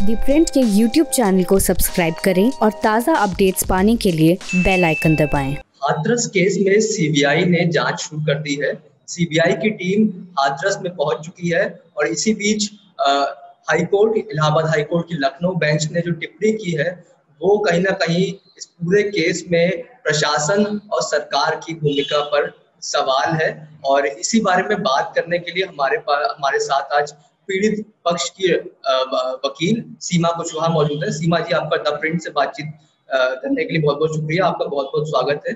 दी print के YouTube channel को subscribe करें और ताज़ा अपडेट्स पाने के लिए बेल आइकन दबाएं। हाथरस केस में सीबीआई ने जांच शुरू कर दी है। सीबीआई की टीम हाथरस में पहुंच चुकी है और इसी बीच हाईकोर्ट, इलाहाबाद हाईकोर्ट की लखनऊ बेंच ने जो टिप्पणी की है वो कहीं ना कहीं इस पूरे केस में प्रशासन और सरकार की भूमिका पर सवाल है। और इसी बारे में बात करने के लिए हमारे साथ आज पीड़ित पक्ष की वकील सीमा कुशवाहा मौजूद है। सीमा जी, आपका द प्रिंट से बातचीत करने के लिए बहुत बहुत शुक्रिया, आपका बहुत बहुत स्वागत है।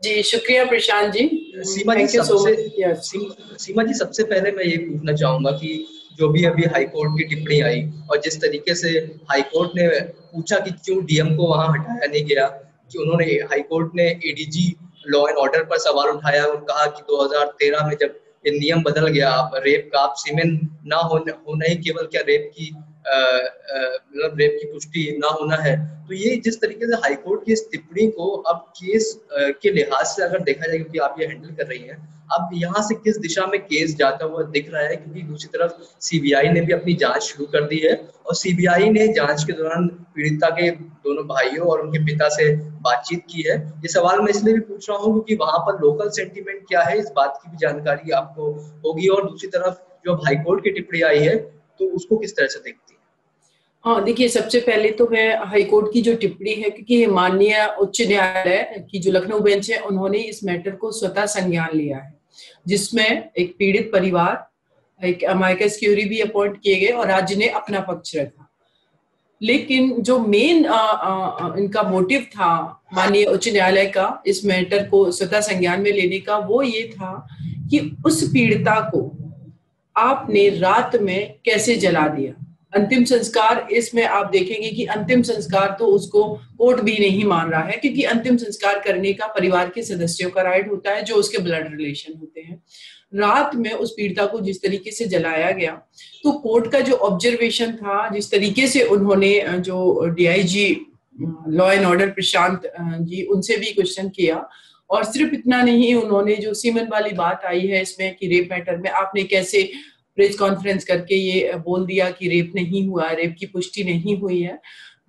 जी शुक्रिया प्रशांत जी। सीमा जी, सबसे पहले मैं ये पूछना चाहूंगा कि जो भी अभी हाईकोर्ट की टिप्पणी आई और जिस तरीके से हाईकोर्ट ने पूछा कि क्यों डीएम को वहां हटाया नहीं गया, कि उन्होंने हाईकोर्ट ने एडीजी लॉ एंड ऑर्डर पर सवाल उठाया और कहा कि 2013 में जब ये नियम बदल गया, रेप का आप सीमेन ना होना ही केवल क्या रेप की मतलब रेप की पुष्टि ना होना है। तो ये जिस तरीके से हाईकोर्ट की इस टिप्पणी को अब केस के लिहाज से अगर देखा जाए, क्योंकि आप ये हैंडल कर रही हैं, अब यहाँ से किस दिशा में केस जाता हुआ दिख रहा है, क्योंकि दूसरी तरफ सीबीआई ने भी अपनी जांच शुरू कर दी है और सीबीआई ने जांच के दौरान पीड़िता के दोनों भाइयों और उनके पिता से बातचीत की है। ये सवाल मैं इसलिए भी पूछ रहा हूँ क्योंकि वहां पर लोकल सेंटीमेंट क्या है इस बात की भी जानकारी आपको होगी, और दूसरी तरफ जो हाईकोर्ट की टिप्पणी आई है तो उसको किस तरह से देखती है? हाँ देखिए, सबसे पहले तो मैं हाईकोर्ट की जो टिप्पणी है, क्योंकि माननीय उच्च न्यायालय की जो लखनऊ बेंच है उन्होंने इस मैटर को स्वतः संज्ञान लिया है, जिसमें एक पीड़ित परिवार, एक अमाइकस क्यूरी भी अपॉइंट किए गए और राज्य ने अपना पक्ष रखा। लेकिन जो मेन इनका मोटिव था माननीय उच्च न्यायालय का इस मैटर को स्वतः संज्ञान में लेने का, वो ये था कि उस पीड़िता को आपने रात में कैसे जला दिया। अंतिम संस्कार, इसमें आप देखेंगे कि अंतिम संस्कार तो उसको कोर्ट भी नहीं मान रहा है, क्योंकि अंतिम संस्कार करने का परिवार के सदस्यों का राइट होता है जो उसके ब्लड रिलेशन होते हैं। रात में उस पीड़िता को जिस तरीके से जलाया गया, तो कोर्ट का जो ऑब्जर्वेशन था, जिस तरीके से उन्होंने जो DIG law and order Prashant ji, उनसे भी क्वेश्चन किया, और सिर्फ इतना नहीं, उन्होंने जो सीमन वाली बात आई है इसमें कि रेप मैटर में आपने कैसे प्रेस कॉन्फ्रेंस करके ये बोल दिया कि रेप नहीं हुआ, रेप की पुष्टि नहीं हुई है,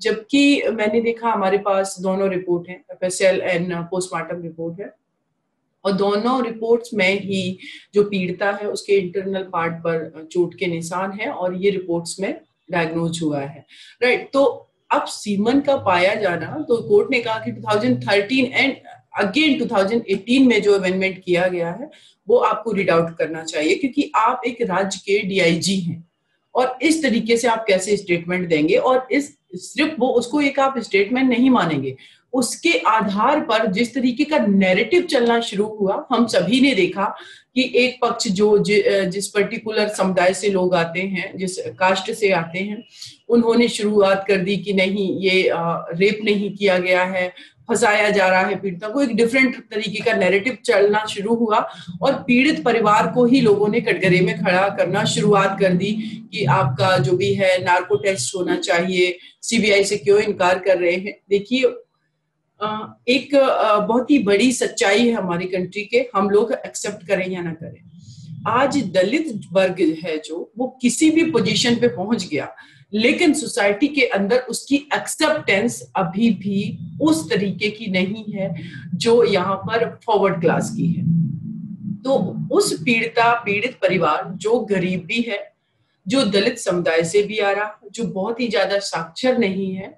जबकि मैंने देखा हमारे पास दोनों रिपोर्ट हैं, एफएसएल एंड पोस्टमार्टम रिपोर्ट है, और दोनों रिपोर्ट्स में ही जो पीड़िता है उसके इंटरनल पार्ट पर चोट के निशान है और ये रिपोर्ट्स में डायग्नोज हुआ है, राइट। तो अब सीमन का पाया जाना, तो कोर्ट ने कहा कि 2013 एंड अगेन 2018 में जो अमेंडमेंट किया गया है वो आपको रीड आउट करना चाहिए, क्योंकि आप एक राज्य के डीआईजी हैं और इस तरीके से आप कैसे स्टेटमेंट देंगे, और इस सिर्फ वो उसको एक आप स्टेटमेंट नहीं मानेंगे, उसके आधार पर जिस तरीके का नैरेटिव चलना शुरू हुआ, हम सभी ने देखा कि एक पक्ष जो जिस पर्टिकुलर समुदाय से लोग आते हैं, जिस कास्ट से आते हैं, उन्होंने शुरुआत कर दी कि नहीं, ये रेप नहीं किया गया है, फंसाया जा रहा है पीड़िता को। एक डिफरेंट तरीके का नैरेटिव चलना शुरू हुआ और पीड़ित परिवार को ही लोगों ने कटघरे में खड़ा करना शुरुआत कर दी कि आपका जो भी है नार्को टेस्ट होना चाहिए, सीबीआई से क्यों इनकार कर रहे हैं। देखिए, एक बहुत ही बड़ी सच्चाई है हमारी कंट्री के, हम लोग एक्सेप्ट करें या ना करें, आज दलित वर्ग है जो वो किसी भी पोजीशन पे पहुंच गया, लेकिन सोसाइटी के अंदर उसकी एक्सेप्टेंस अभी भी उस तरीके की नहीं है जो यहाँ पर फॉरवर्ड क्लास की है। तो उस पीड़ित परिवार जो गरीब भी है, जो दलित समुदाय से भी आ रहा, जो बहुत ही ज्यादा साक्षर नहीं है,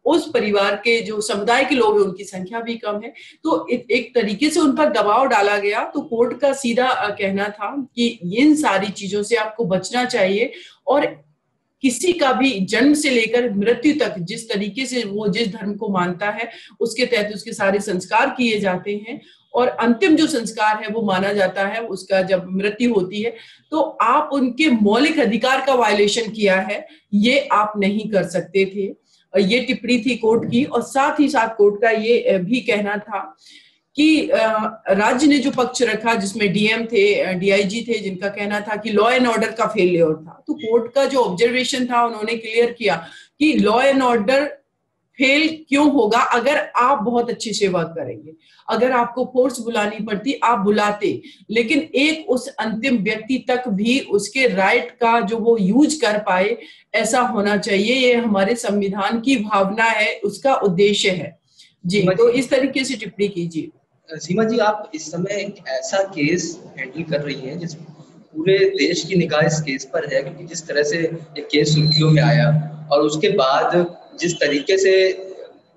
उस परिवार के जो समुदाय के लोग हैं उनकी संख्या भी कम है, तो एक तरीके से उन पर दबाव डाला गया। तो कोर्ट का सीधा कहना था कि इन सारी चीजों से आपको बचना चाहिए, और किसी का भी जन्म से लेकर मृत्यु तक जिस तरीके से वो जिस धर्म को मानता है उसके तहत उसके सारे संस्कार किए जाते हैं, और अंतिम जो संस्कार है वो माना जाता है उसका जब मृत्यु होती है। तो आप उनके मौलिक अधिकार का वायलेशन किया है, ये आप नहीं कर सकते थे। ये टिप्पणी थी कोर्ट की, और साथ ही साथ कोर्ट का ये भी कहना था कि राज्य ने जो पक्ष रखा, जिसमें डीएम थे, डीआईजी थे, जिनका कहना था कि लॉ एंड ऑर्डर का फेलियर था, तो कोर्ट का जो ऑब्जर्वेशन था उन्होंने क्लियर किया कि लॉ एंड ऑर्डर फेल क्यों होगा अगर आप बहुत अच्छे से वर्क करेंगे। अगर आपको फोर्स बुलानी पड़ती आप बुलाते, लेकिन एक उस अंतिम व्यक्ति तक भी उसके राइट का जो वो यूज कर पाए, ऐसा होना चाहिए। ये हमारे संविधान की भावना है, उसका उद्देश्य है जी। तो इस तरीके से टिप्पणी कीजिए। सीमा जी, आप इस समय एक ऐसा केस हैंडल कर रही हैं जिस पूरे देश की निगाह इस केस पर है, क्योंकि जिस तरह से ये केस सुर्खियों में आया और उसके बाद जिस तरीके से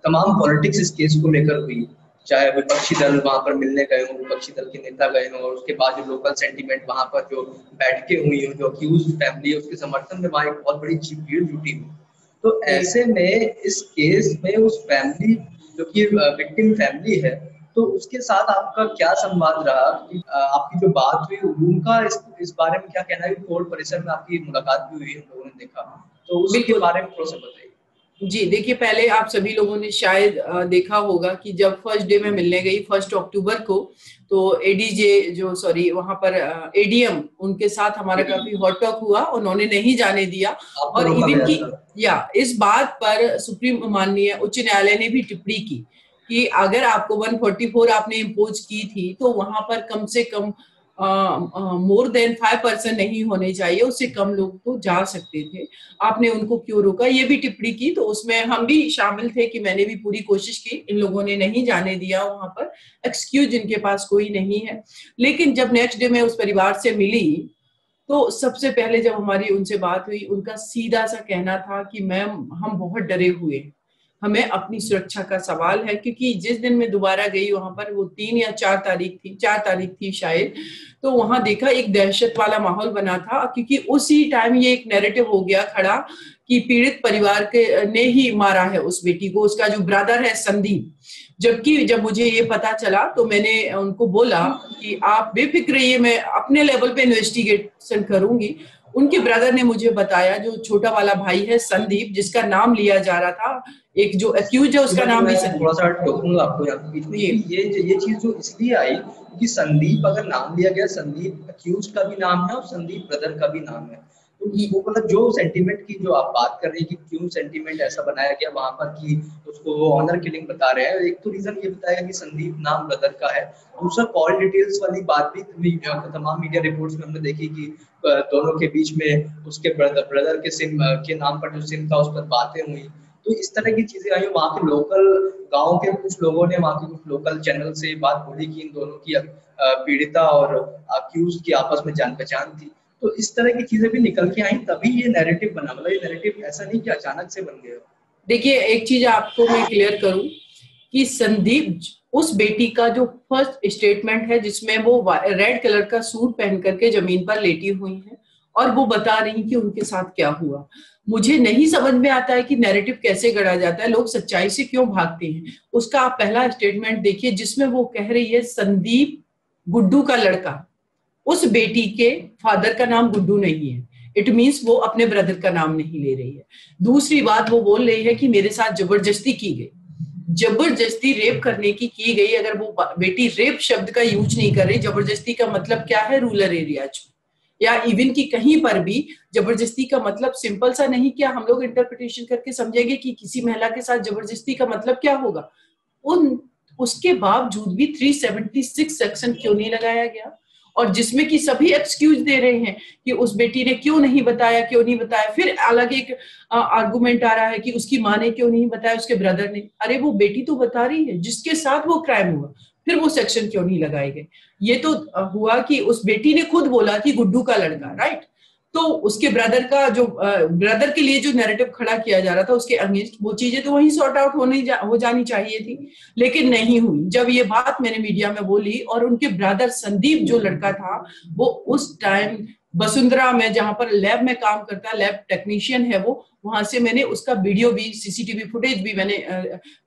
तमाम पॉलिटिक्स इस केस को लेकर हुई, चाहे विपक्षी दल वहां पर मिलने गए हों, विपक्षी दल के नेता गए हों, और उसके बाद जो लोकल सेंटीमेंट वहां पर जो बैठकें हुई हों, जो अक्यूज फैमिली है उसके समर्थन में वहां एक बहुत बड़ी भीड़ जुटी हुई। तो ऐसे में इस केस में उस फैमिली जो कि विक्टिम फैमिली है, तो उसके साथ आपका क्या संवाद रहा? आपकी जो बात हुई उनका इस बारे में क्या कहना है? कोर्ट परिसर में आपकी मुलाकात भी हुई, हम लोगों ने देखा, तो उसके बारे में थोड़ा सा बताइए। जी देखिए, पहले आप सभी लोगों ने शायद देखा होगा कि जब फर्स्ट डे में मिलने गई 1 अक्टूबर को, तो एडीजे जो सॉरी वहां पर एडीएम उनके साथ हमारा काफी हॉट टॉक हुआ, उन्होंने नहीं जाने दिया। और इवन की इस बात पर सुप्रीम माननीय उच्च न्यायालय ने भी टिप्पणी की कि अगर आपको 144 आपने इम्पोज की थी तो वहां पर कम से कम मोर देन 5% नहीं होने चाहिए, उससे कम लोग तो जा सकते थे, आपने उनको क्यों रोका, ये भी टिप्पणी की। तो उसमें हम भी शामिल थे कि मैंने भी पूरी कोशिश की, इन लोगों ने नहीं जाने दिया, वहां पर एक्सक्यूज इनके पास कोई नहीं है। लेकिन जब नेक्स्ट डे मैं उस परिवार से मिली तो सबसे पहले जब हमारी उनसे बात हुई, उनका सीधा सा कहना था कि मैम हम बहुत डरे हुए, हमें अपनी सुरक्षा का सवाल है। क्योंकि जिस दिन मैं दोबारा गई वहां पर, वो 3 या 4 तारीख थी, 4 तारीख थी शायद, तो वहां देखा एक दहशत वाला माहौल बना था। क्योंकि उसी टाइम ये एक नैरेटिव हो गया खड़ा कि पीड़ित परिवार के ने ही मारा है उस बेटी को, उसका जो ब्रदर है संदीप। जबकि जब मुझे ये पता चला तो मैंने उनको बोला कि आप बेफिक्र रहिए, मैं अपने लेवल पे इन्वेस्टिगेशन करूंगी। उनके ब्रदर ने मुझे बताया, जो छोटा वाला भाई है संदीप, जिसका नाम लिया जा रहा था, एक जो एक्यूज है उसका नाम भी संदीप। थोड़ा सा टोकूंगा आपको यहाँ बीच में, ये चीज जो इसलिए आई कि संदीप अगर नाम लिया गया, संदीप एक्यूज का भी नाम है और संदीप ब्रदर का भी नाम है, तो वो मतलब जो सेंटीमेंट की जो आप बात कर रहे हैं कि क्यों सेंटीमेंट ऐसा बनाया गया वहां पर कि उसको वो ऑनर किलिंग बता रहे हैं, एक तो रीजन ये बताया कि संदीप नाम ब्रदर का है। दूसरा कॉल डिटेल्स वाली बात भी तमाम मीडिया रिपोर्ट्स में हमने देखी कि दोनों के बीच में उसके ब्रदर के सिम के नाम पर जो सिम था उस पर बातें हुई। तो इस तरह की चीजें आई। वहाँ के लोकल गांव के कुछ लोगों ने वहाँ के कुछ लोकल चैनल से बात बोली कि इन दोनों की पीड़िता और अक्यूज की आपस में जान पहचान थी। तो इस तरह की चीजें भी निकल के आई, तभी ये नैरेटिव बना। मतलब ये नैरेटिव ऐसा नहीं कि अचानक से बन गया। देखिए, एक चीज आपको मैं क्लियर करूं कि संदीप उस बेटी का जो फर्स्ट स्टेटमेंट है, जिसमें वो रेड कलर का सूट पहन करके जमीन पर लेटी हुई है और वो बता रही कि उनके साथ क्या हुआ। मुझे नहीं समझ में आता है कि नैरेटिव कैसे गढ़ा जाता है, लोग सच्चाई से क्यों भागते हैं। उसका आप पहला स्टेटमेंट देखिए, जिसमें वो कह रही है संदीप गुड्डू का लड़का, उस बेटी के फादर का नाम गुड्डू नहीं है, इट मीन्स वो अपने ब्रदर का नाम नहीं ले रही है। दूसरी बात, वो बोल रही है कि मेरे साथ जबरदस्ती की गई, जबरदस्ती रेप करने की गई। अगर वो बेटी रेप शब्द का यूज नहीं कर रही, जबरदस्ती का मतलब क्या है रूरल एरियाज में या इवन की कहीं पर भी, जबरदस्ती का मतलब सिंपल सा नहीं, क्या हम लोग इंटरप्रिटेशन करके समझेंगे कि किसी महिला के साथ जबरदस्ती का मतलब क्या होगा। उसके बावजूद भी 376 सेक्शन क्यों नहीं लगाया गया, और जिसमें कि सभी एक्सक्यूज दे रहे हैं कि उस बेटी ने क्यों नहीं बताया। फिर अलग एक आर्गुमेंट आ रहा है कि उसकी माँ ने क्यों नहीं बताया, उसके ब्रदर ने। अरे वो बेटी तो बता रही है जिसके साथ वो क्राइम हुआ, फिर वो सेक्शन क्यों नहीं लगाए गए। ये तो हुआ कि उस बेटी ने खुद बोला कि गुड्डू का लड़का, राइट। तो उसके ब्रदर का जो ब्रदर के लिए जो नैरेटिव खड़ा किया जा रहा था उसके अगेंस्ट, वो चीजें तो वहीं सॉर्ट आउट हो जानी चाहिए थी, लेकिन नहीं हुई। जब ये बात मैंने मीडिया में बोली, और उनके ब्रदर संदीप जो लड़का था, वो उस टाइम वसुंधरा में जहां पर लैब में काम करता, लैब टेक्नीशियन है वो, वहां से मैंने उसका वीडियो भी, सीसीटीवी फुटेज भी मैंने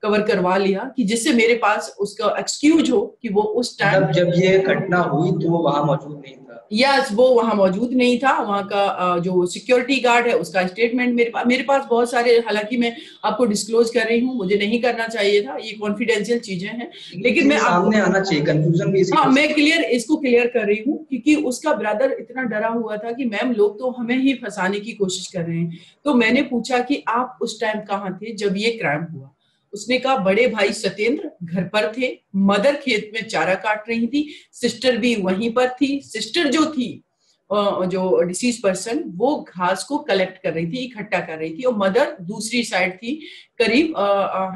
कवर करवा लिया, कि जिससे मेरे पास उसका एक्सक्यूज हो कि वो उस टाइम जब ये घटना हुई तो वो वहां मौजूद नहीं था। यस, वो वहां मौजूद नहीं था। वहां का जो सिक्योरिटी गार्ड है उसका स्टेटमेंट मेरे पास बहुत सारे, हालांकि मैं आपको डिस्क्लोज कर रही हूँ, मुझे नहीं करना चाहिए था, ये कॉन्फिडेंशियल चीजें हैं, लेकिन मैं सामने आना चाहिए, कंफ्यूजन भी हाँ, मैं इसको क्लियर कर रही हूँ। क्योंकि उसका ब्रदर इतना डरा हुआ था कि मैम लोग तो हमें ही फंसाने की कोशिश कर रहे हैं। तो मैंने पूछा कि आप उस टाइम कहाँ थे जब ये क्राइम हुआ। उसने कहा बड़े भाई सत्येंद्र घर पर थे, मदर खेत में चारा काट रही थी, सिस्टर भी वहीं पर थी। सिस्टर जो थी, जो डिसीज पर्सन, वो घास को कलेक्ट कर रही थी, इकट्ठा कर रही थी, और मदर दूसरी साइड थी करीब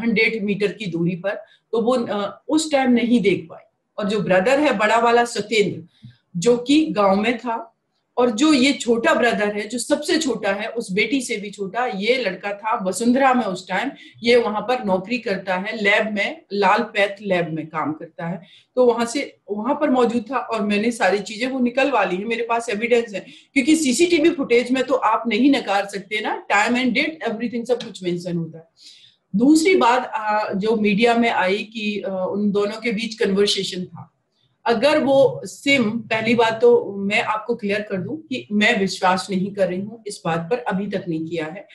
100 मीटर की दूरी पर, तो वो उस टाइम नहीं देख पाई। और जो ब्रदर है बड़ा वाला सत्येंद्र, जो कि गांव में था, और जो ये छोटा ब्रदर है जो सबसे छोटा है, उस बेटी से भी छोटा, ये लड़का था वसुंधरा में उस टाइम, ये वहां पर नौकरी करता है लैब में, लाल पैथ लैब में काम करता है, तो वहां पर मौजूद था। और मैंने सारी चीजें वो निकलवा ली है, मेरे पास एविडेंस है, क्योंकि सीसीटीवी फुटेज में तो आप नहीं नकार सकते ना, टाइम एंड डेट एवरीथिंग सब कुछ मेंशन होता है। दूसरी बात जो मीडिया में आई कि उन दोनों के बीच कन्वर्सेशन था। अगर वो सिम, पहली बात तो मैं आपको क्लियर कर दूं कि मैं विश्वास नहीं कर रही हूं इस बात पर, अभी तक नहीं किया है।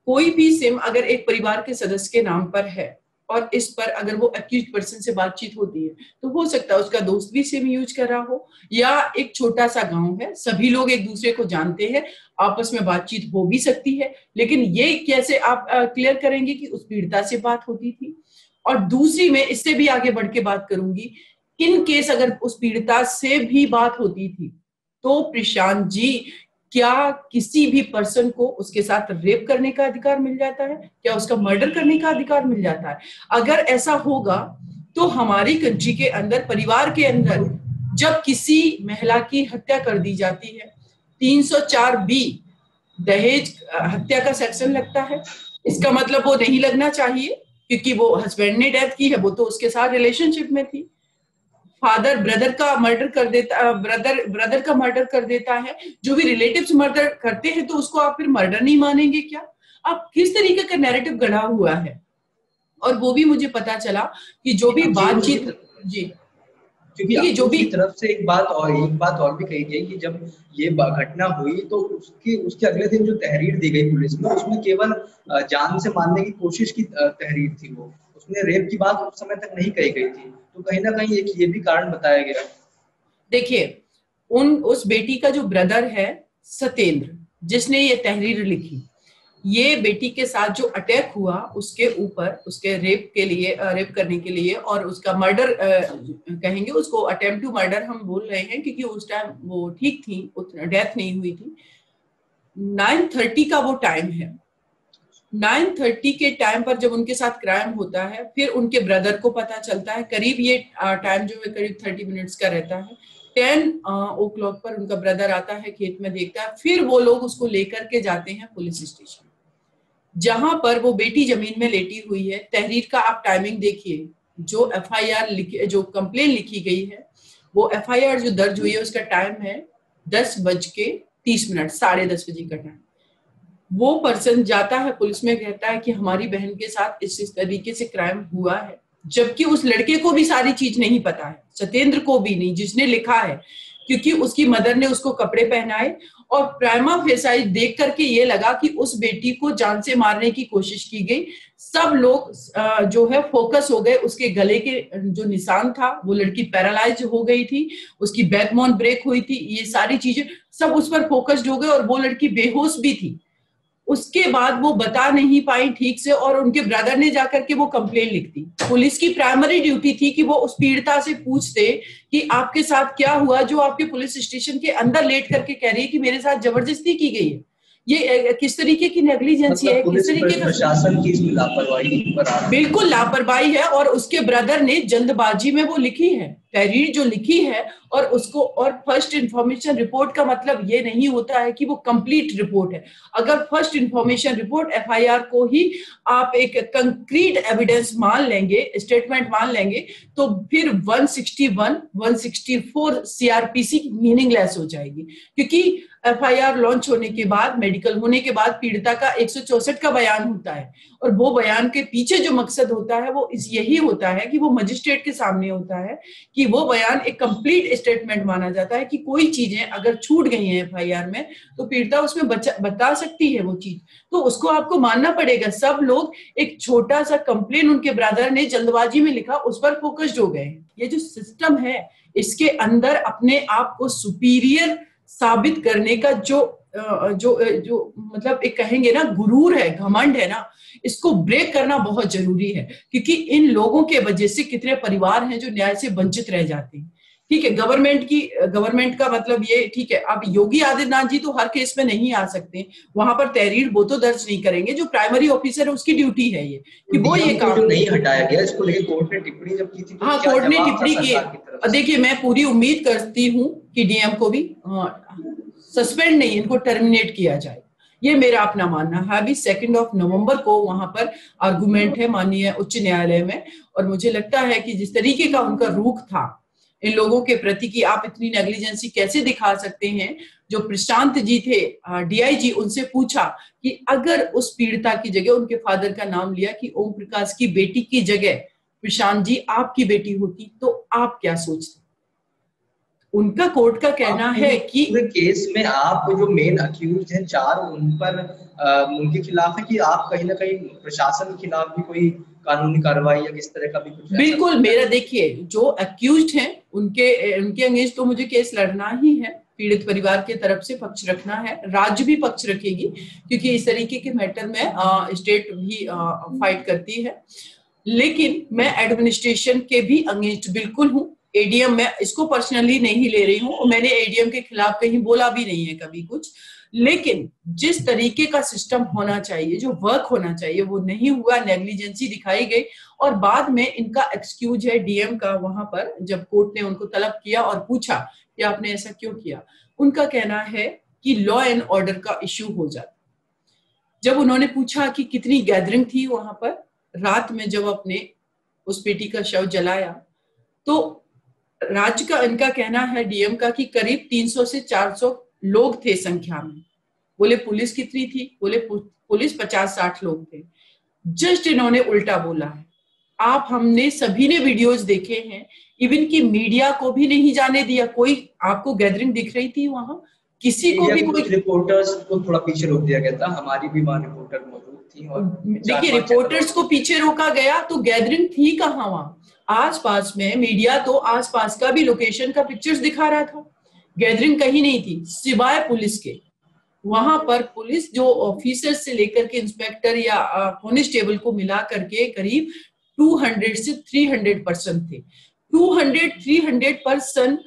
कोई भी सिम अगर एक परिवार के सदस्य के नाम पर है और इस पर अगर वो एक्यूज्ड पर्सन से बातचीत होती है, तो हो सकता है उसका दोस्त भी सिम यूज कर रहा हो, या एक छोटा सा गांव है, सभी लोग एक दूसरे को जानते हैं, आपस में बातचीत हो भी सकती है। लेकिन ये कैसे आप क्लियर करेंगे कि उस पीड़िता से बात होती थी? और दूसरी, मैं इससे भी आगे बढ़ के बात करूंगी, इन केस अगर उस पीड़िता से भी बात होती थी, तो प्रशांत जी, क्या किसी भी पर्सन को उसके साथ रेप करने का अधिकार मिल जाता है? क्या उसका मर्डर करने का अधिकार मिल जाता है? अगर ऐसा होगा तो हमारी कंट्री के अंदर, परिवार के अंदर, जब किसी महिला की हत्या कर दी जाती है, 304B दहेज हत्या का सेक्शन लगता है। इसका मतलब वो नहीं लगना चाहिए, क्योंकि वो हस्बैंड ने डेथ की है, वो तो उसके साथ रिलेशनशिप में थी। फादर ब्रदर का मर्डर कर देता, ब्रदर का मर्डर कर देता है, जो भी रिलेटिव्स मर्डर करते हैं, तो उसको आप फिर मर्डर नहीं मानेंगे क्या? आप किस तरीके का नैरेटिव गढ़ा हुआ है? और वो भी मुझे पता चला कि जो भी बातचीत, जी, क्योंकि जो भी तरफ से एक बात और भी कही गई कि जब ये घटना हुई तो उसके अगले दिन जो तहरीर दी गई पुलिस में, उसमें केवल जान से मारने की कोशिश की तहरीर थी, वो उसमें रेप की बात उस समय तक नहीं कही गई थी। तो कहीं ना कहीं ये भी कारण बताया गया। देखिए, उस बेटी का जो ब्रदर है सत्येंद्र, जिसने ये तहरीर लिखी, ये बेटी के साथ जो अटैक हुआ उसके ऊपर, उसके रेप करने के लिए, और उसका मर्डर कहेंगे, उसको अटेम्प्ट टू मर्डर हम बोल रहे हैं, क्योंकि उस टाइम वो ठीक थी, डेथ नहीं हुई थी। 9:30 का वो टाइम है। 9:30 के टाइम पर जब उनके साथ क्राइम होता है, फिर उनके ब्रदर को पता चलता है, करीब ये टाइम जो है करीब 30 मिनट्स का रहता है। 10 o'clock पर उनका ब्रदर आता है, खेत में देखता है, फिर वो लोग उसको लेकर के जाते हैं पुलिस स्टेशन, जहां पर वो बेटी जमीन में लेटी हुई है। तहरीर का आप टाइमिंग देखिए, जो FIR जो कंप्लेन लिखी गई है, वो FIR जो दर्ज हुई है उसका टाइम है 10:30, 10:30 बजे का टाइम। वो पर्सन जाता है पुलिस में, कहता है कि हमारी बहन के साथ इस तरीके से क्राइम हुआ है, जबकि उस लड़के को भी सारी चीज नहीं पता है, सत्येंद्र को भी नहीं, जिसने लिखा है, क्योंकि उसकी मदर ने उसको कपड़े पहनाए, और प्राइमा फेसाई देख करके ये लगा कि उस बेटी को जान से मारने की कोशिश की गई। सब लोग जो है फोकस हो गए, उसके गले के जो निशान था, वो लड़की पैरालाइज हो गई थी, उसकी बैकबोन ब्रेक हुई थी, ये सारी चीजें सब उस पर फोकस्ड हो गए, और वो लड़की बेहोश भी थी। उसके बाद वो बता नहीं पाई ठीक से, और उनके ब्रदर ने जाकर के वो कंप्लेन लिख दी। पुलिस की प्राइमरी ड्यूटी थी कि वो उस पीड़िता से पूछते कि आपके साथ क्या हुआ, जो आपके पुलिस स्टेशन के अंदर लेट करके कह रही है कि मेरे साथ जबरदस्ती की गई है। ये किस तरीके की नेग्लिजेंसी है, किस तरीके का प्रशासन की इसमें लापरवाही, बिल्कुल लापरवाही है। और उसके ब्रदर ने जल्दबाजी में वो लिखी है तहरीर जो लिखी है, और उसको, और फर्स्ट इंफॉर्मेशन रिपोर्ट का मतलब ये नहीं होता है कि वो कंप्लीट रिपोर्ट है। अगर फर्स्ट इंफॉर्मेशन रिपोर्ट FIR को ही आप एक कंक्रीट एविडेंस मान लेंगे, स्टेटमेंट मान लेंगे, तो फिर 161, 164 CRPC मीनिंगलेस हो जाएगी, क्योंकि FIR लॉन्च होने के बाद, मेडिकल होने के बाद पीड़िता का 164 का बयान होता है, और वो बयान के पीछे जो मकसद होता है वो यही होता है कि वो मजिस्ट्रेट के सामने होता है, कि वो बयान एक कंप्लीट स्टेटमेंट माना जाता है, कि कोई चीजें अगर छूट गई हैं FIR में तो पीड़िता उसमें बता सकती है वो चीज, तो उसको आपको मानना पड़ेगा। सब लोग एक छोटा सा कंप्लेन उनके ब्रदर ने जल्दबाजी में लिखा, उस पर फोकस्ड हो गए। ये जो सिस्टम है, इसके अंदर अपने आप को सुपीरियर साबित करने का जो मतलब एक कहेंगे ना गुरूर है, घमंड है ना, इसको ब्रेक करना बहुत जरूरी है, क्योंकि इन लोगों के वजह से कितने परिवार हैं जो न्याय से वंचित रह जाते हैं। ठीक है, गवर्नमेंट का मतलब ये, ठीक है, अब योगी आदित्यनाथ जी तो हर केस में नहीं आ सकते, वहां पर तहरीर वो तो दर्ज नहीं करेंगे, जो प्राइमरी ऑफिसर है उसकी ड्यूटी है ये कि वो ये काम जो नहीं हटाया गया, इसको लेके कोर्ट ने टिप्पणी जब की थी तो हाँ, क्या कोर्ट ने जवाब था टिप्पणी की। सरकार की तरफ से? देखिए, मैं पूरी उम्मीद करती हूँ कि डीएम को भी सस्पेंड नहीं, इनको टर्मिनेट किया जाए, ये मेरा अपना मानना है। अभी 2 नवंबर को वहां पर आर्गुमेंट है माननीय उच्च न्यायालय में, और मुझे लगता है कि जिस तरीके का उनका रुख था इन लोगों के प्रति कि आप इतनी नेग्लिजेंसी कैसे दिखा सकते हैं, जो प्रशांत जी थे डीआईजी, उनसे पूछा कि अगर उस पीड़िता की जगह, उनके फादर का नाम लिया कि ओम प्रकाश की बेटी की जगह प्रशांत जी आपकी बेटी होती तो आप क्या सोचते। उनका कोर्ट का कहना है कि पूरे केस में आप जो मेन अक्यूज हैं 4, उन पर उनके खिलाफ है कि आप कहीं ना कहीं प्रशासन के खिलाफ भी कोई कानूनी कार्रवाई या किस तरह का भी कुछ? बिल्कुल, मेरा देखिए जो अक्यूज्ड हैं उनके अगेंस्ट तो मुझे केस लड़ना ही है, पीड़ित परिवार के तरफ से पक्ष रखना है, राज्य भी पक्ष रखेगी, क्योंकि इस तरीके के मैटर में स्टेट भी फाइट करती है। लेकिन मैं एडमिनिस्ट्रेशन के भी अगेंस्ट बिल्कुल हूँ। एडीएम मैं इसको पर्सनली नहीं ले रही हूँ और मैंने एडीएम के खिलाफ कहीं बोला भी नहीं है कभी कुछ, लेकिन जिस तरीके का सिस्टम होना चाहिए, जो वर्क होना चाहिए, वो नहीं हुआ, नेग्लिजेंसी दिखाई गई। और बाद में इनका एक्सक्यूज है डीएम का, वहां पर जब कोर्ट ने उनको तलब किया और पूछा कि आपने ऐसा क्यों किया, उनका कहना है कि लॉ एंड ऑर्डर का इश्यू हो जाता। जब उन्होंने पूछा कि कितनी गैदरिंग थी वहां पर रात में, जब अपने उस बेटी का शव जलाया, तो राज्य का इनका कहना है डीएम का कि करीब 300 से 400 लोग थे संख्या में। बोले पुलिस कितनी थी, बोले पुलिस 50-60 लोग थे। जस्ट इन्होंने उल्टा बोला है। आप हमने सभी ने वीडियोस देखे हैं, इवन की मीडिया को भी नहीं जाने दिया। कोई आपको गैदरिंग दिख रही थी वहां, किसी को भी कोई, रिपोर्टर्स को थोड़ा पीछे रोक दिया गया था, हमारी भी वहां रिपोर्टर मौजूद थी और देखिए रिपोर्टर्स को पीछे रोका गया तो गैदरिंग थी कहाँ वहां, आसपास में मीडिया तो आसपास का भी लोकेशन का पिक्चर्स दिखा रहा था, गैदरिंग कहीं नहीं थी सिवाय पुलिस के। वहां पर पुलिस जो ऑफिसर से लेकर के इंस्पेक्टर या कांस्टेबल को मिला करके करीब 200 से 300 पर्सन थे। 200-300 पर्सन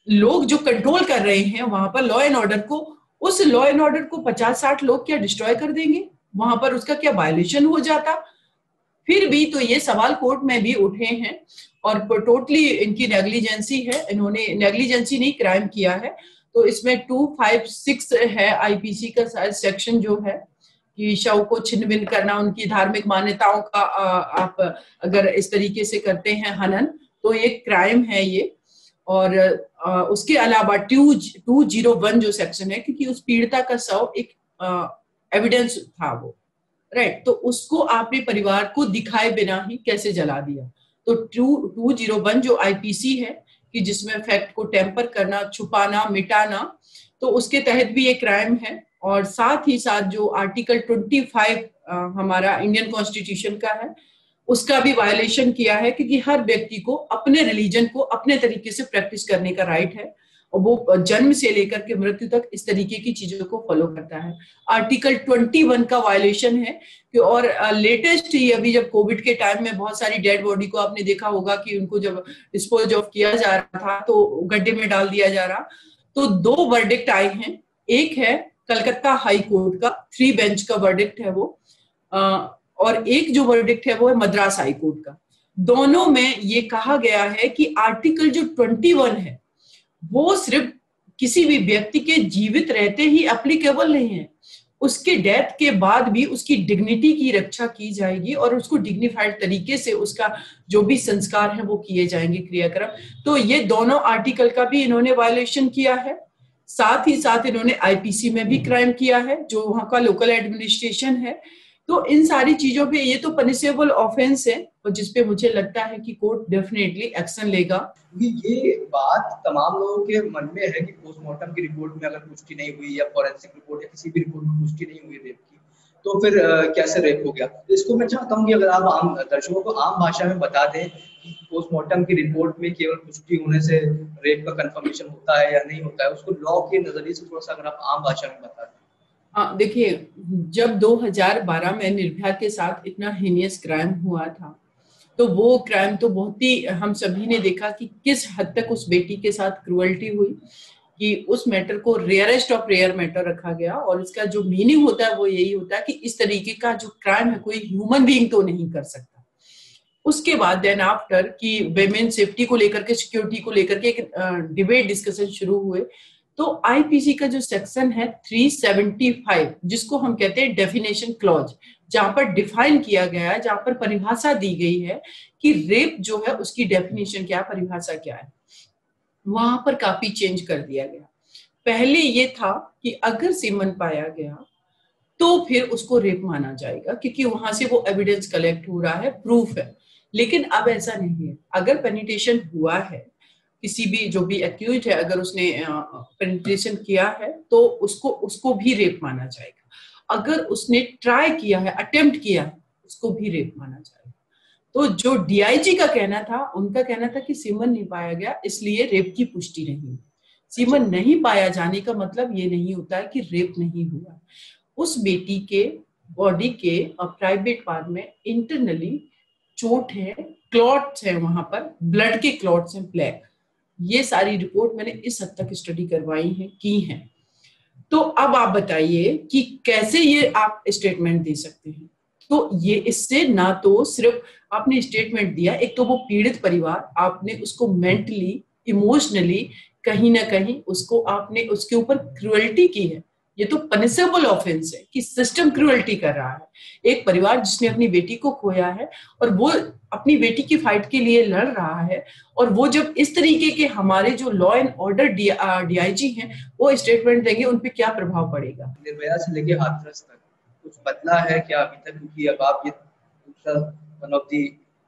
लोग जो कंट्रोल कर रहे हैं वहां पर लॉ एंड ऑर्डर को, उस लॉ एंड ऑर्डर को 50-60 लोग क्या डिस्ट्रॉय कर देंगे? वहां पर उसका क्या वायलेशन हो जाता? फिर भी तो ये सवाल कोर्ट में भी उठे हैं और टोटली इनकी नेग्लिजेंसी है, इन्होंने नेग्लिजेंसी नहीं क्राइम किया है। तो इसमें 256 है आईपीसी का सेक्शन जो है कि शव को छिन्न भिन्न करना, उनकी धार्मिक मान्यताओं का आप अगर इस तरीके से करते हैं हनन तो ये क्राइम है ये। और उसके अलावा 201 जो सेक्शन है, क्योंकि उस पीड़िता का शव एक एविडेंस था वो, राइट, तो उसको आपने परिवार को दिखाए बिना ही कैसे जला दिया। तो 201 जो आईपीसी है कि जिसमें फैक्ट को टेम्पर करना, छुपाना, मिटाना, तो उसके तहत भी ये क्राइम है। और साथ ही साथ जो आर्टिकल 25 हमारा इंडियन कॉन्स्टिट्यूशन का है उसका भी वायलेशन किया है, क्योंकि हर व्यक्ति को अपने रिलीजन को अपने तरीके से प्रैक्टिस करने का राइट है और वो जन्म से लेकर के मृत्यु तक इस तरीके की चीजों को फॉलो करता है। आर्टिकल 21 का वायलेशन है कि, और लेटेस्ट ही अभी जब कोविड के टाइम में बहुत सारी डेड बॉडी को आपने देखा होगा कि उनको जब डिस्पोज ऑफ किया जा रहा था तो गड्ढे में डाल दिया जा रहा। तो 2 वर्डिक्ट आए हैं, एक है कलकत्ता हाई कोर्ट का 3 बेंच का वर्डिक्ट है वो, और एक जो वर्डिक्ट है वो है मद्रास हाई कोर्ट का। दोनों में ये कहा गया है कि आर्टिकल जो 21 है वो सिर्फ किसी भी व्यक्ति के जीवित रहते ही एप्लीकेबल नहीं है, उसके डेथ के बाद भी उसकी डिग्निटी की रक्षा की जाएगी और उसको डिग्निफाइड तरीके से उसका जो भी संस्कार है वो किए जाएंगे, क्रियाक्रम। तो ये दोनों आर्टिकल का भी इन्होंने वायलेशन किया है। साथ ही साथ इन्होंने आईपीसी में भी क्राइम किया है जो वहां का लोकल एडमिनिस्ट्रेशन है। तो इन सारी चीजों पे ये तो पनिशेबल ऑफेंस है और जिसपे मुझे लगता है कि कोर्ट डेफिनेटली एक्शन लेगा। ये बात तमाम लोगों के मन में है कि पोस्टमार्टम की रिपोर्ट में अगर पुष्टि नहीं हुई या फॉरेंसिक रिपोर्ट या किसी भी रिपोर्ट में पुष्टि नहीं हुई रेप की, तो फिर कैसे रेप हो गया। इसको मैं चाहता हूँ कि अगर आप आम दर्शकों को आम भाषा में बता दें पोस्टमार्टम की रिपोर्ट में केवल पुष्टि होने से रेप का कंफर्मेशन होता है या नहीं होता है, उसको लॉ के नजरिए से थोड़ा सा अगर आप आम भाषा में बता दें। हाँ देखिए, जब 2012 में निर्भया के साथ इतना हीनियस क्राइम हुआ था, तो वो क्राइम तो बहुत ही, हम सभी ने देखा कि किस हद तक उस बेटी के साथ क्रुअल्टी हुई, कि उस मैटर को रेयरेस्ट ऑफ रेयर मैटर रखा गया। और इसका जो मीनिंग होता है वो यही होता है कि इस तरीके का जो क्राइम है कोई ह्यूमन बीइंग तो नहीं कर सकता। उसके बाद देन आफ्टर कि वेमेन सेफ्टी को लेकर के, सिक्योरिटी को लेकर के एक डिबेट डिस्कशन शुरू हुए, तो आईपीसी का जो सेक्शन है 375, जिसको हम कहते हैं डेफिनेशन क्लॉज, जहां पर डिफाइन किया गया है, जहां पर परिभाषा दी गई है कि रेप जो है उसकी डेफिनेशन क्या है, परिभाषा क्या है, वहां पर काफी चेंज कर दिया गया। पहले ये था कि अगर सीमन पाया गया तो फिर उसको रेप माना जाएगा, क्योंकि वहां से वो एविडेंस कलेक्ट हो रहा है, प्रूफ है। लेकिन अब ऐसा नहीं है। अगर पेनिट्रेशन हुआ है, किसी भी जो भी एक्यूज है, अगर उसने पेनिट्रेशन किया है तो उसको भी रेप माना जाएगा। अगर उसने ट्राई किया है, अटेम्प्ट किया है, उसको भी रेप माना जाएगा। तो जो डीआईजी का कहना था, उनका कहना था कि सीमन नहीं पाया गया इसलिए रेप की पुष्टि नहीं। सीमन नहीं पाया जाने का मतलब ये नहीं होता है कि रेप नहीं हुआ। उस बेटी के बॉडी के प्राइवेट पार्ट में इंटरनली चोट है, क्लॉट्स है, वहां पर ब्लड के क्लॉट्स हैं, ब्लैक। ये सारी रिपोर्ट मैंने इस हद तक स्टडी करवाई है, की है। तो अब आप बताइए कि कैसे ये आप स्टेटमेंट दे सकते हैं। तो ये इससे ना तो सिर्फ आपने स्टेटमेंट दिया, एक तो वो पीड़ित परिवार, आपने उसको मेंटली, इमोशनली कहीं ना कहीं उसको आपने उसके ऊपर क्रुएल्टी की है। ये तो पनिशेबल ऑफेंस है कि सिस्टम क्रुएल्टी कर रहा है। एक परिवार जिसने अपनी बेटी को खोया है और वो अपनी बेटी की फाइट के लिए लड़ रहा है, और वो जब इस तरीके के हमारे जो लॉ एंड ऑर्डर डीआईजी हैं वो स्टेटमेंट देंगे, उन पे क्या प्रभाव पड़ेगा। निर्भया से लेके हाथरस तक कुछ बदला है क्या अभी तक? क्योंकि अब आप ये दूसरा वन ऑफ दी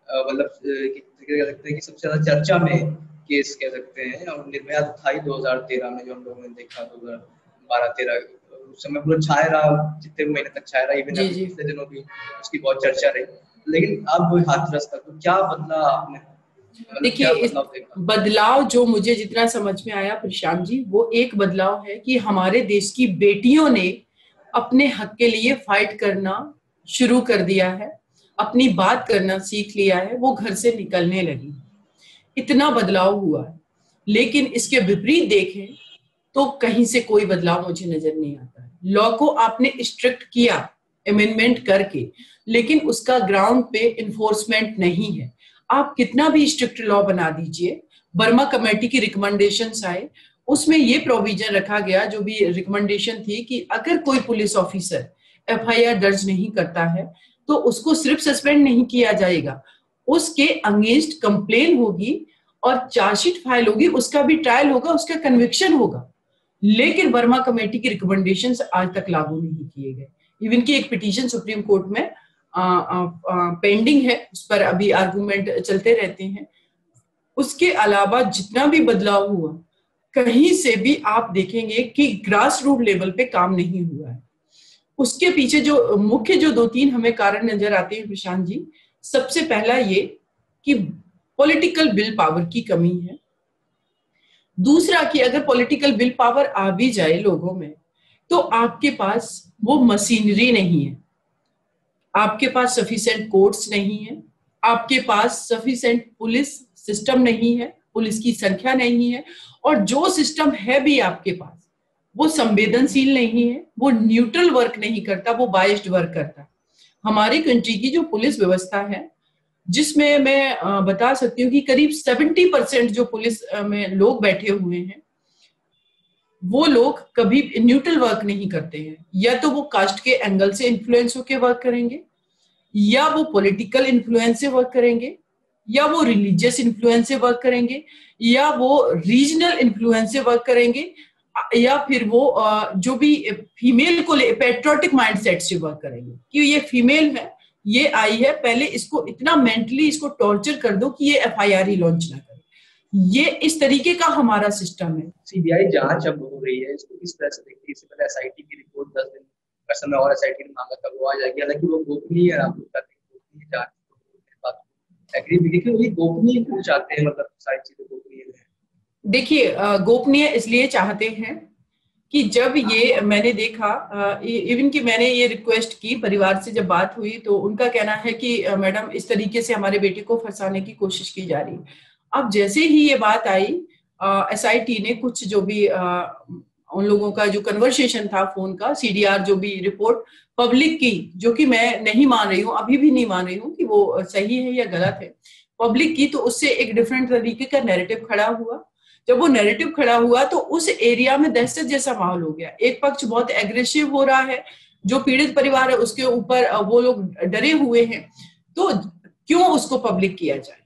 मतलब कह सकते हैं कि सबसे ज्यादा चर्चा में केस कह सकते हैं, और निर्भया तो था ही 2013 में, जो हम लोगों ने देखा 2012-13 उस समय पूरा छाया रहा, जितने महीने तक छाया रहा, इवन अभी पिछले दिनों भी उसकी बहुत चर्चा रही। लेकिन अब हाथरस तक तो क्या बदला आपने? देखिए, इस बदलाव जो मुझे जितना समझ में आया प्रशांत जी, वो एक बदलाव है कि हमारे देश की बेटियों ने अपने हक के लिए फाइट करना शुरू कर दिया है, अपनी बात करना सीख लिया है, वो घर से निकलने लगी। इतना बदलाव हुआ है। लेकिन इसके विपरीत देखें तो कहीं से कोई बदलाव मुझे नजर नहीं आता है। लॉ को आपने स्ट्रिक्ट किया अमेंडमेंट करके, लेकिन उसका ग्राउंड पे इन्फोर्समेंट नहीं है। आप कितना भी स्ट्रिक्ट लॉ बना दीजिए, बर्मा कमेटी की रिकमेंडेशंस आए, उसमें ये प्रोविजन रखा गया, जो भी रिकमेंडेशन थी, कि अगर कोई पुलिस ऑफिसर एफआईआर दर्ज नहीं करता है तो उसको सिर्फ सस्पेंड नहीं किया जाएगा, उसके अगेंस्ट कंप्लेन होगी और चार्जशीट फाइल होगी, उसका भी ट्रायल होगा, उसका कन्विक्शन होगा। लेकिन वर्मा कमेटी की रिकमेंडेशंस आज तक लागू नहीं किए गए। इवन की एक पिटीशन सुप्रीम कोर्ट में पेंडिंग है, उस पर अभी आर्गुमेंट चलते रहते हैं। उसके अलावा जितना भी बदलाव हुआ, कहीं से भी आप देखेंगे कि ग्रास रूट लेवल पे काम नहीं हुआ है। उसके पीछे जो मुख्य जो 2-3 हमें कारण नजर आते हैं प्रशांत जी, सबसे पहला ये कि पॉलिटिकल विल पावर की कमी है। दूसरा कि अगर पॉलिटिकल विल पावर आ भी जाए लोगों में, तो आपके पास वो मशीनरी नहीं है, आपके पास सफिशिएंट कोर्ट्स नहीं है, आपके पास सफिशिएंट पुलिस सिस्टम नहीं है, पुलिस की संख्या नहीं है, और जो सिस्टम है भी आपके पास वो संवेदनशील नहीं है, वो न्यूट्रल वर्क नहीं करता, वो बायस्ड वर्क करता है। हमारी कंट्री की जो पुलिस व्यवस्था है, जिसमें मैं बता सकती हूँ कि करीब 70% जो पुलिस में लोग बैठे हुए हैं, वो लोग कभी न्यूट्रल वर्क नहीं करते हैं। या तो वो कास्ट के एंगल से इन्फ्लुएंस होकर वर्क करेंगे, या वो पॉलिटिकल इन्फ्लुएंस से वर्क करेंगे, या वो रिलीजियस इन्फ्लुएंस से वर्क करेंगे, या वो रीजनल इन्फ्लुएंस से वर्क करेंगे, या फिर वो जो भी फीमेल को पैट्रियोटिक माइंडसेट से वर्क करेंगे कि ये फीमेल है, ये आई है, पहले इसको इतना मेंटली इसको टॉर्चर कर दो कि ये एफआईआर ही लॉन्च ना करे। ये इस तरीके का हमारा सिस्टम है। सीबीआई जांच अब हो रही है, इसको किस तरह से देखती है? इससे पहले एसआईटी की रिपोर्ट 10 दिन का समय और एसआईटी ने मांगा था, वो आ जाएगी। हालांकि वो गोपनीय है, आप लोग कहते हैं गोपनीय जांच। एग्री भी, क्योंकि ये गोपनीय क्यों चाहते हैं, मतलब सारी चीजें गोपनीय है? देखिए, गोपनीय इसलिए चाहते हैं कि जब ये मैंने देखा, इवन कि मैंने ये रिक्वेस्ट की परिवार से, जब बात हुई तो उनका कहना है कि मैडम इस तरीके से हमारे बेटे को फंसाने की कोशिश की जा रही है। अब जैसे ही ये बात आई, एसआईटी ने कुछ जो भी उन लोगों का जो कन्वर्सेशन था फोन का, सीडीआर जो भी रिपोर्ट पब्लिक की, जो कि मैं नहीं मान रही हूँ, अभी भी नहीं मान रही हूँ कि वो सही है या गलत है, पब्लिक की, तो उससे एक डिफरेंट तरीके का नैरेटिव खड़ा हुआ। जब वो नैरेटिव खड़ा हुआ तो उस एरिया में दहशत जैसा माहौल हो गया। एक पक्ष बहुत एग्रेसिव हो रहा है, जो पीड़ित परिवार है उसके ऊपर वो लोग डरे हुए हैं, तो क्यों उसको पब्लिक किया जाए?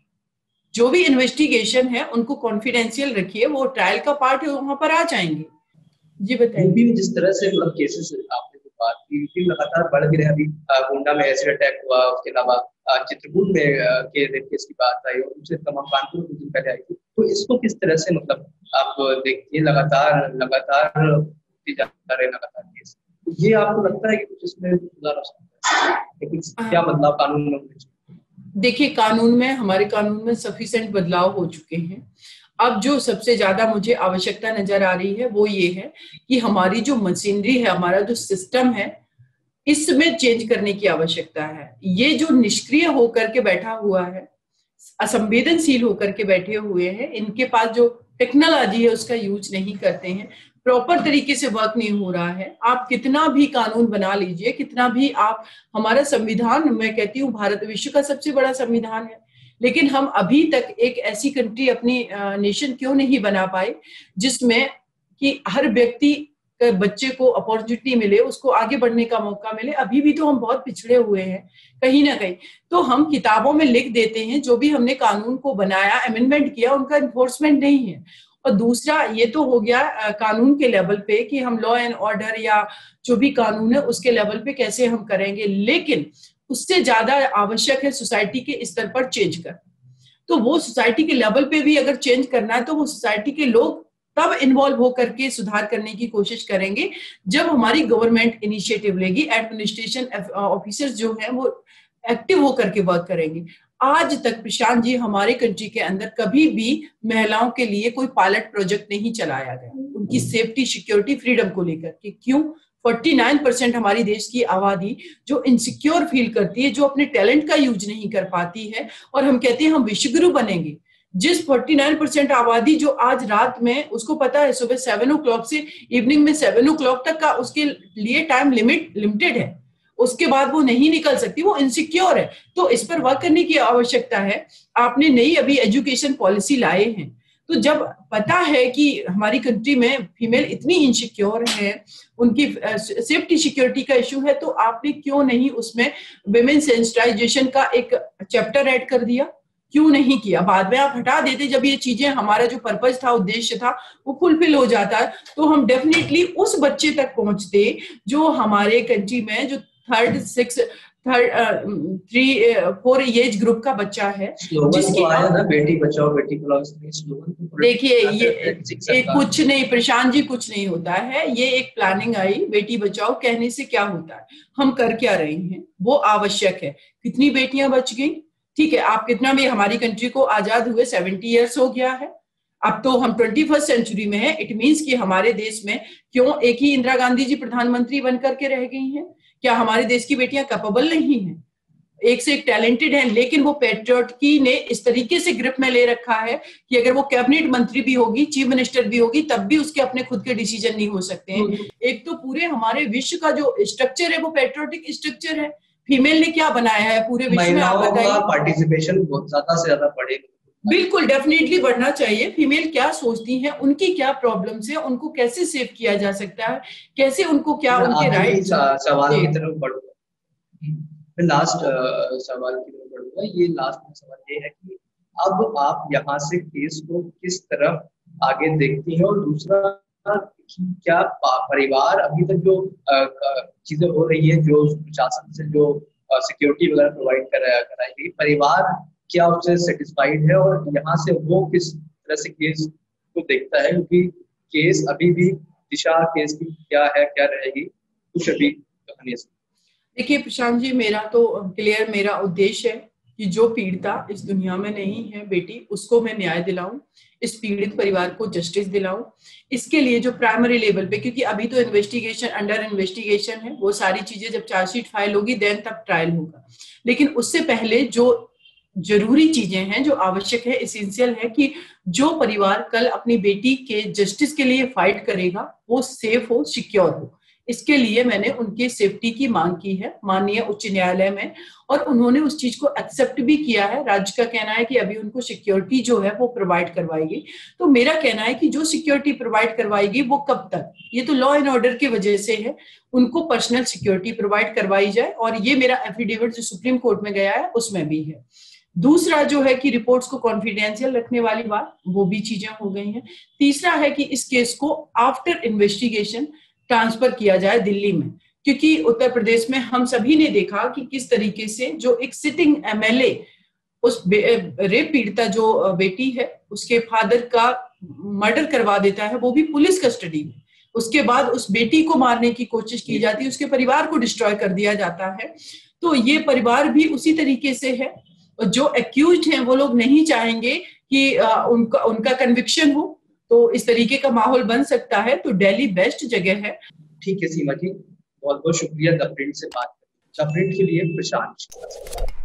जो भी इन्वेस्टिगेशन है उनको कॉन्फिडेंशियल रखिए, वो ट्रायल का पार्ट है, वहां पर आ जाएंगे। जी बताइए। यूपी में जिस तरह से मतलब केसेस आपने जो बात की, यूपी लगातार बढ़ भी रहे। अभी गोंडा में एसिड अटैक हुआ, उसके अलावा चित्रकूट में के रेप केस की बात आई, और उससे तमाम कानपुर कुछ दिन पहले आई थी। तो इसको किस तरह से मतलब आप देखिए, लगातार लगातार होती जा रहे लगातार केस, तो ये आपको लगता है कि कुछ इसमें सुधार हो सकता है? लेकिन क्या बदलाव कानून में होने चाहिए? देखिए, कानून में, हमारे कानून में सफिशिएंट बदलाव हो चुके हैं। अब जो सबसे ज्यादा मुझे आवश्यकता नजर आ रही है वो ये है कि हमारी जो मशीनरी है, हमारा जो सिस्टम है, इसमें चेंज करने की आवश्यकता है। ये जो निष्क्रिय होकर के बैठा हुआ है, असंवेदनशील होकर के बैठे हुए हैं, इनके पास जो टेक्नोलॉजी है उसका यूज नहीं करते हैं, प्रॉपर तरीके से वर्क नहीं हो रहा है। आप कितना भी कानून बना लीजिए, कितना भी आप, हमारा संविधान, मैं कहती हूँ भारत विश्व का सबसे बड़ा संविधान है, लेकिन हम अभी तक एक ऐसी कंट्री, अपनी नेशन क्यों नहीं बना पाए जिसमें कि हर व्यक्ति बच्चे को अपॉर्चुनिटी मिले, उसको आगे बढ़ने का मौका मिले। अभी भी तो हम बहुत पिछड़े हुए हैं कहीं ना कहीं। तो हम किताबों में लिख देते हैं, जो भी हमने कानून को बनाया, अमेंडमेंट किया, उनका इन्फोर्समेंट नहीं है। और दूसरा, ये तो हो गया कानून के लेवल पे कि हम लॉ एंड ऑर्डर या जो भी कानून है उसके लेवल पे कैसे हम करेंगे, लेकिन उससे ज्यादा आवश्यक है सोसाइटी के स्तर पर चेंज कर। तो वो सोसाइटी के लेवल पे भी अगर चेंज करना है तो वो सोसाइटी के लोग तब इन्वॉल्व होकर के सुधार करने की कोशिश करेंगे जब हमारी गवर्नमेंट इनिशिएटिव लेगी, एडमिनिस्ट्रेशन ऑफिसर्स जो हैं वो एक्टिव होकर के वर्क करेंगे। आज तक प्रशांत जी, हमारे कंट्री के अंदर कभी भी महिलाओं के लिए कोई पायलट प्रोजेक्ट नहीं चलाया गया, उनकी सेफ्टी, सिक्योरिटी, फ्रीडम को लेकर के। क्यों? 49% हमारी देश की आबादी जो इनसिक्योर फील करती है, जो अपने टैलेंट का यूज नहीं कर पाती है, और हम कहते हैं हम विश्वगुरु बनेंगे। जिस 49% आबादी जो आज रात में, उसको पता है सुबह 7 o'clock से इवनिंग में 7 o'clock तक का उसके लिए टाइम लिमिटेड है, उसके बाद वो नहीं निकल सकती, वो इनसिक्योर है। तो इस पर वर्क करने की आवश्यकता है। आपने नई अभी एजुकेशन पॉलिसी लाए हैं, तो जब पता है कि हमारी कंट्री में फीमेल इतनी इनसिक्योर है, उनकी सेफ्टी सिक्योरिटी का इशू है, तो आपने क्यों नहीं उसमें विमेन सेंसिटाइजेशन का एक चैप्टर ऐड कर दिया? क्यों नहीं किया? बाद में आप हटा देते जब ये चीजें, हमारा जो पर्पज था, उद्देश्य था, वो फुलफिल हो जाता, तो हम डेफिनेटली उस बच्चे तक पहुंचते जो हमारे कंट्री में जो 4 एज ग्रुप का बच्चा है, जिसकी आया ना, बेटी बचाओ बेटी पढ़ाओ, देखिए ये कुछ नहीं प्रशांत जी, कुछ नहीं होता है। ये एक प्लानिंग आई, बेटी बचाओ कहने से क्या होता है, हम कर क्या रहे हैं वो आवश्यक है। कितनी बेटियां बच गई? ठीक है, आप कितना भी, हमारी कंट्री को आजाद हुए 70 ईयर्स हो गया है, अब तो हम 21st सेंचुरी में है। इट मीन्स कि हमारे देश में क्यों एक ही इंदिरा गांधी जी प्रधानमंत्री बनकर के रह गई हैं? क्या हमारे देश की बेटियां कैपेबल नहीं हैं? एक से एक टैलेंटेड हैं, लेकिन वो पैट्रियटिकी ने इस तरीके से ग्रिप में ले रखा है कि अगर वो कैबिनेट मंत्री भी होगी, चीफ मिनिस्टर भी होगी, तब भी उसके अपने खुद के डिसीजन नहीं हो सकते हैं। एक तो पूरे हमारे विश्व का जो स्ट्रक्चर है वो पैट्रियटिक स्ट्रक्चर है। फीमेल ने क्या बनाया है पूरे विश्व में, आप बताइए। पार्टिसिपेशन बहुत ज्यादा से ज्यादा बढ़ेगा। बिल्कुल, डेफिनेटली बढ़ना चाहिए। फीमेल क्या सोचती हैं, उनकी क्या प्रॉब्लम्स है, उनको कैसे सेव किया जा सकता है, कैसे उनको क्या उनके राइट। सवाल की तरफ बढ़ूंगा, लास्ट सवाल की तरफ बढ़ूंगा। ये लास्ट सवाल ये है कि अब आप यहाँ से केस को किस तरफ आगे देखती हैं, और दूसरा क्या परिवार अभी तक जो चीजें हो रही है, जो प्रशासन से जो सिक्योरिटी वगैरह प्रोवाइड कराई गई, परिवार क्या उससे सेटिस्फाइड है, और यहाँ से वो किस तरह से केस को देखता है? क्योंकि केस अभी भी, दिशा केस की क्या है, क्या रहेगी, कुछ अभी कहानी। देखिए प्रशांत जी, मेरा तो क्लियर, मेरा उद्देश्य है कि जो पीड़िता इस दुनिया में नहीं है बेटी, उसको मैं न्याय दिलाऊं, इस पीड़ित परिवार को जस्टिस दिलाऊं। इसके लिए जो प्राइमरी लेवल पे, क्योंकि अभी तो इन्वेस्टिगेशन अंडर इन्वेस्टिगेशन है, वो सारी चीजें जब चार्जशीट फाइल होगी देन तब ट्रायल होगा, लेकिन उससे पहले जो जरूरी चीजें हैं, जो आवश्यक है, एसेंशियल है कि जो परिवार कल अपनी बेटी के जस्टिस के लिए फाइट करेगा वो सेफ हो, सिक्योर हो। इसके लिए मैंने उनके सेफ्टी की मांग की है माननीय उच्च न्यायालय में, और उन्होंने उस चीज को एक्सेप्ट भी किया है। राज्य का कहना है कि अभी उनको सिक्योरिटी जो है वो प्रोवाइड करवाएगी। तो मेरा कहना है कि जो सिक्योरिटी प्रोवाइड करवाएगी वो कब तक, ये तो लॉ एंड ऑर्डर की वजह से है, उनको पर्सनल सिक्योरिटी प्रोवाइड करवाई जाए। और ये मेरा एफिडेविट जो सुप्रीम कोर्ट में गया है उसमें भी है। दूसरा जो है कि रिपोर्ट्स को कॉन्फिडेंशियल रखने वाली बात, वो भी चीजें हो गई हैं। तीसरा है कि इस केस को आफ्टर इन्वेस्टिगेशन ट्रांसफर किया जाए दिल्ली में, क्योंकि उत्तर प्रदेश में हम सभी ने देखा कि किस तरीके से जो एक सिटिंग एमएलए उस रेप पीड़िता जो बेटी है उसके फादर का मर्डर करवा देता है, वो भी पुलिस कस्टडी में। उसके बाद उस बेटी को मारने की कोशिश की जाती है, उसके परिवार को डिस्ट्रॉय कर दिया जाता है। तो ये परिवार भी उसी तरीके से है। जो एक्यूज्ड हैं वो लोग नहीं चाहेंगे कि उनका कन्विक्शन हो, तो इस तरीके का माहौल बन सकता है। तो दिल्ली बेस्ट जगह है। ठीक है सीमा जी, बहुत बहुत शुक्रिया द प्रिंट से बात करने। द प्रिंट के लिए प्रशांत।